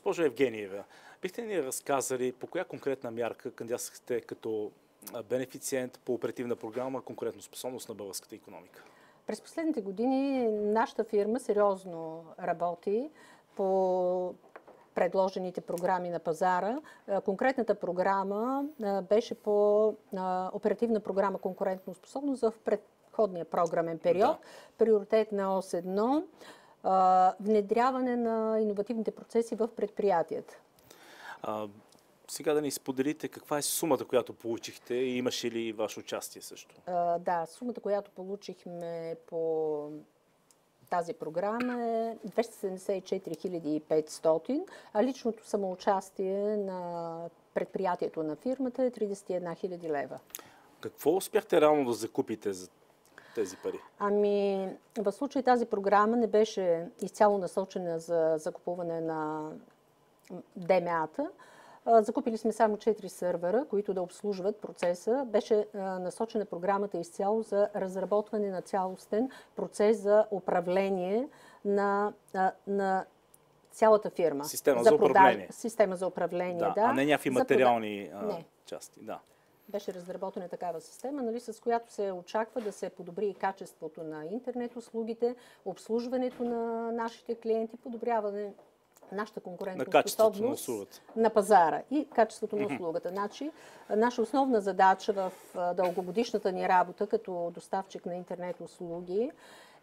Госпожо Евгениева, бихте ли ни разказали по коя конкретна мярка кандидатствахте като бенефициент по оперативна програма „Конкурентоспособност на българската икономика"? През последните години нашата фирма сериозно работи по предложените програми на пазара. Конкретната програма беше по оперативна програма „Конкурентоспособност" в предходния програмен период. Да. Приоритет на ОС 1, внедряване на иновативните процеси в предприятията. Сега да ни споделите каква е сумата, която получихте и имаше ли ваше участие също? Да, сумата, която получихме по тази програма е 274 500, а личното самоучастие на предприятието на фирмата е 31 000 лева. Какво успяхте реално да закупите за тези пари? В случай тази програма не беше изцяло насочена за закупуване на ДМА-та. Закупили сме само 4 сървъра, които да обслужват процеса. Беше насочена програмата изцяло за разработване на цялостен процес за управление на цялата фирма. Система за управление. Система за управление, да. А не някакви материални части. Да. Беше разработена такава система, с която се очаква да се подобри и качеството на интернет услугите, обслужването на нашите клиенти, подобряване нашата конкурентоспособност на пазара и качеството на услугата. Значи, наша основна задача в дългогодишната ни работа като доставчик на интернет услуги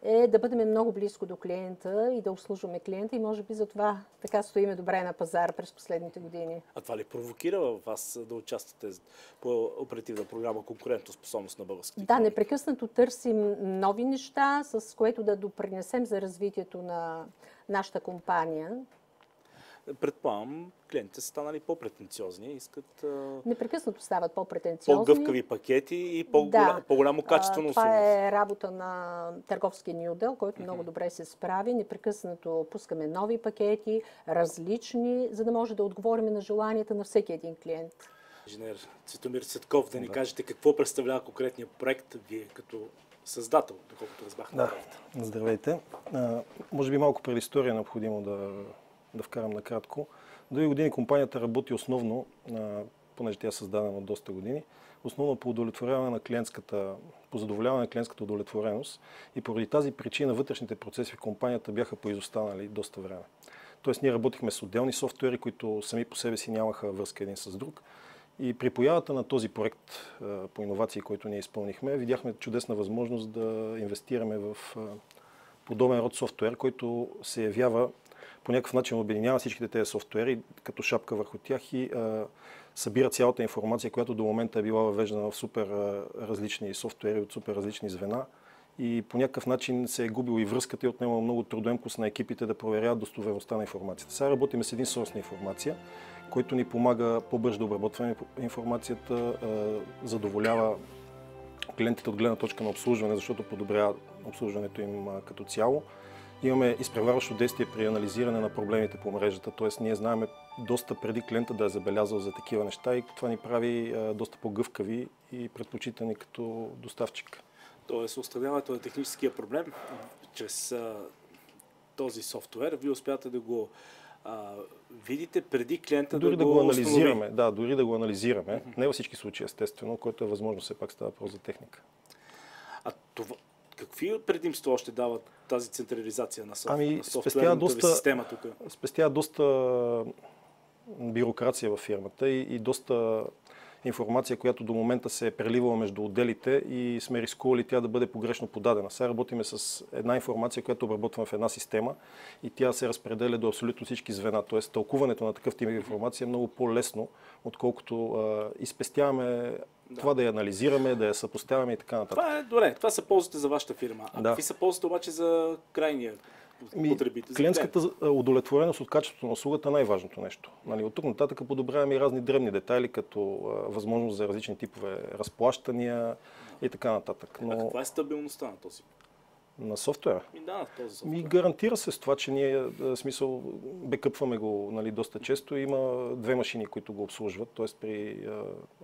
е да бъдем много близко до клиента и да обслужваме клиента и може би затова така стоиме добре на пазар през последните години. А това ли провокира вас да участвате по оперативна програма „Конкурентоспособност на българската икономика"? Да, непрекъснато търсим нови неща, с което да допринесем за развитието на нашата компания. Предполагам, клиентите са станали по-претенциозни, искат непрекъснато стават по-претенциозни. По-гъвкави пакети и по-голямо качество на услуги. Това е работа на търговския ни отдел, който много добре се справи. Непрекъснато пускаме нови пакети, различни, за да може да отговорим на желанията на всеки един клиент. Инженер Цветомир Цветков, да ни кажете какво представлява конкретния проект, вие като създател, доколкото разбрахте. Да, здравейте. Може би малко предистория е необходимо да вкарам накратко. Дълги години компанията работи основно, понеже тя е създадена от доста години, основно по удовлетворяване на по задоволяване на клиентската удовлетвореност и поради тази причина вътрешните процеси в компанията бяха поизостанали доста време. Тоест ние работихме с отделни софтуери, които сами по себе си нямаха връзка един с друг. И при появата на този проект по иновации, който ние изпълнихме, видяхме чудесна възможност да инвестираме в подобен род софтуер, който се явява по някакъв начин обединява всичките тези софтуери като шапка върху тях и събира цялата информация, която до момента е била въвеждана в супер различни софтуери от супер различни звена и по някакъв начин се е губила и връзката и отнема много трудоемкост на екипите да проверяват достоверността на информацията. Сега работим с един сорс на информация, който ни помага по-бързо да обработваме информацията, задоволява клиентите от гледна точка на обслужване, защото подобрява обслужването им като цяло. Имаме изпреварващо действие при анализиране на проблемите по мрежата, т.е. ние знаем доста преди клиента да е забелязал за такива неща и това ни прави доста по-гъвкави и предпочитани като доставчик. Тоест, отстраняването на техническия проблем чрез този софтуер, вие успявате да го видите преди клиента дори да го анализираме. Да, дори да го анализираме. Не във всички случаи, естествено, което е възможно, все пак става въпрос за техника. Какви предимства още дава тази централизация на софтуерната ви система тук? Спестява доста бюрокрация във фирмата и доста информация, която до момента се е преливала между отделите и сме рискували тя да бъде погрешно подадена. Сега работиме с една информация, която обработваме в една система и тя се разпределя до абсолютно всички звена. Тоест тълкуването на такъв тип информация е много по-лесно, отколкото и спестяваме това да я анализираме, да я съпоставяме и така нататък. Това е добре. Това са ползите за вашата фирма. А какви са ползите обаче за крайния потребител? Клиентската удовлетвореност от качеството на услугата е най-важното нещо. От тук нататък подобряваме и разни дребни детайли, като възможност за различни типове разплащания и така нататък. А каква е стабилността на този? На софтуера? Да, този софтуер. Гарантира се с това, че ние бекъпваме го доста често. Има две машини, които го обслужват, т.е. при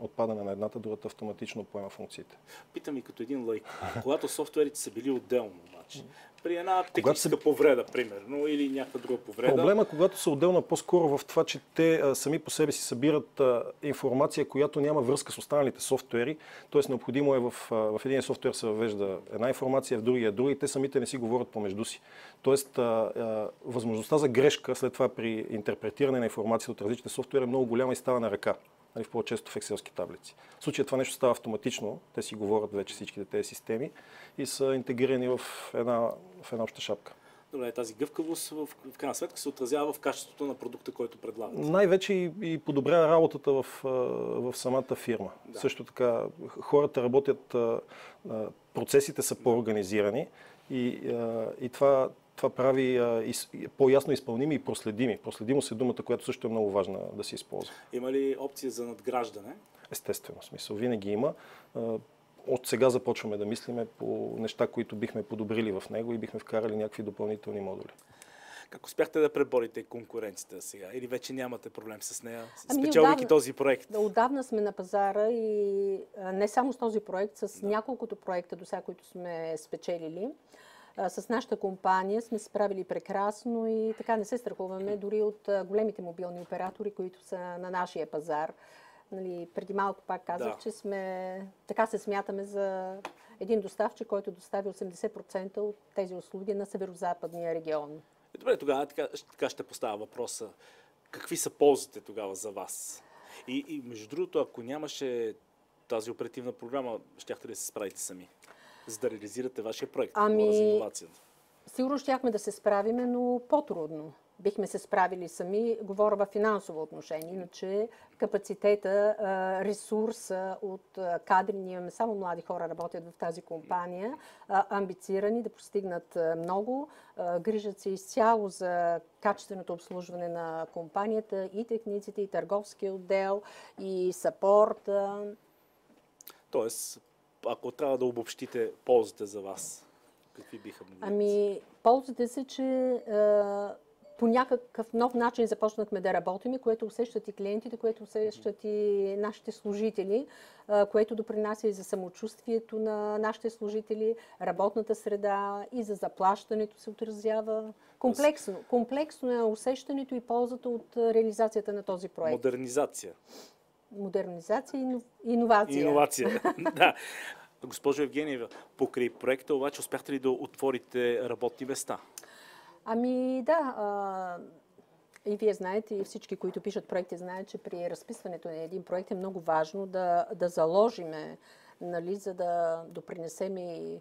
отпадане на едната, другата автоматично поема функциите. Питам и като един лайк. Когато софтуерите са били отделно, обаче, при една техническа повреда, примерно, или някаква друга повреда. Проблема, когато се отделна по-скоро в това, че те сами по себе си събират информация, която няма връзка с останалите софтуери. Т.е. необходимо е в един софтуер се въвежда една информация, в другия друга и те самите не си говорят помежду си. Тоест, възможността за грешка след това при интерпретиране на информация от различните софтуери е много голяма и става на ръка. В по-често в екселски таблици. В случая това нещо става автоматично, те си говорят вече всичките тези системи и са интегрирани в една обща шапка. Добре, тази гъвкавост в крайна сметка се отразява в качеството на продукта, който предлагат. Най-вече и подобрява работата в самата фирма. Да. Също така хората работят, процесите са по-организирани и това прави по-ясно изпълними и проследими. Проследимост е думата, която също е много важна да се използва. Има ли опция за надграждане? Естествено, смисъл. Винаги има. От сега започваме да мислиме по неща, които бихме подобрили в него и бихме вкарали някакви допълнителни модули. Как успяхте да преборите конкуренцията сега? Или вече нямате проблем с нея, спечелвайки този проект? Отдавна сме на пазара и не само с този проект, с няколкото проекта до сега, които сме спечелили. С нашата компания сме се справили прекрасно и така не се страхуваме дори от големите мобилни оператори, които са на нашия пазар. Нали, преди малко пак казах, че така се смятаме за един доставчик, който достави 80% от тези услуги на северо-западния регион. Добре, тогава така ще поставя въпроса. Какви са ползите тогава за вас? И между другото, ако нямаше тази оперативна програма, щяхте ли да се справите сами, за да реализирате вашия проект? Сигурно щяхме да се справиме, но по-трудно. Бихме се справили сами, говоря в финансово отношение, иначе капацитета, ресурса от кадри, ние имаме само млади хора работят в тази компания, амбицирани да постигнат много, грижат се изцяло за качественото обслужване на компанията, и техниците, и търговския отдел, и сапорта. Тоест, ако трябва да обобщите ползите за вас, какви биха могли? Ползите са, че по някакъв нов начин започнахме да работим, което усещат и клиентите, което усещат и нашите служители, което допринася и за самочувствието на нашите служители, работната среда и за заплащането се отразява. Комплексно е усещането и ползата от реализацията на този проект. Модернизация и иновация. Иновация, да. Госпожо Евгениева, покрай проекта обаче успяхте ли да отворите работни места? И вие знаете, и всички, които пишат проекти, знаят, че при разписването на един проект е много важно да заложиме, нали, за да допринесем и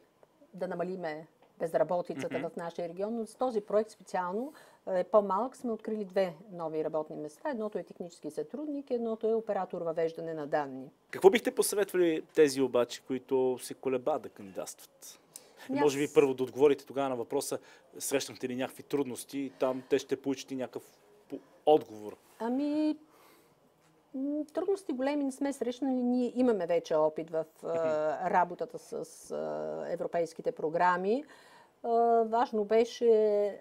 да намалиме безработицата в нашия регион. Но с този проект специално е по-малък. Сме открили 2 нови работни места. Едното е технически сътрудник, едното е оператор въвеждане на данни. Какво бихте посъветвали тези обаче, които се колебаят да кандидатстват? Може би първо да отговорите тогава на въпроса, срещнахте ли някакви трудности и там те ще получите някакъв отговор. Трудности големи не сме срещнали. Ние имаме вече опит в работата с европейските програми. Важно беше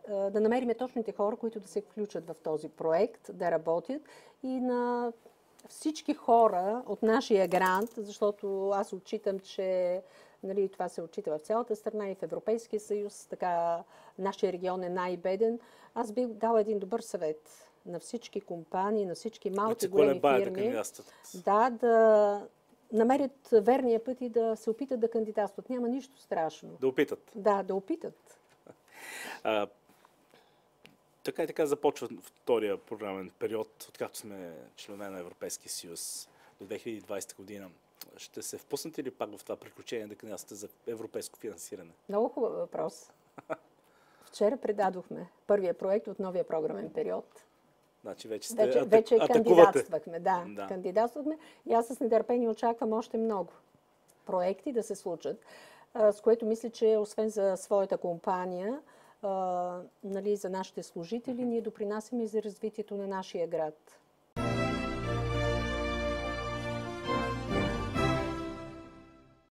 да намерим точните хора, които да се включат в този проект, да работят и на всички хора от нашия грант, защото аз отчитам, че нали, това се отчита в цялата страна и в Европейския съюз, така нашия регион е най-беден. Аз бих дала един добър съвет на всички компании, на всички малки и големи фирми. Да намерят верния път и да се опитат да кандидатстват. Няма нищо страшно. Да опитат. Да, да опитат. Така и така започва втория програмен период, откакто сме членове на Европейския съюз до 2020 година. Ще се впуснете ли пак в това приключение да кандидатствате за европейско финансиране? Много хубав въпрос. Вчера предадохме първия проект от новия програмен период. Значи вече кандидатствахме. Да, кандидатствахме. И аз с нетърпение очаквам още много проекти да се случат, с което мисля, че освен за своята компания, нали, за нашите служители, ние допринасяме и за развитието на нашия град.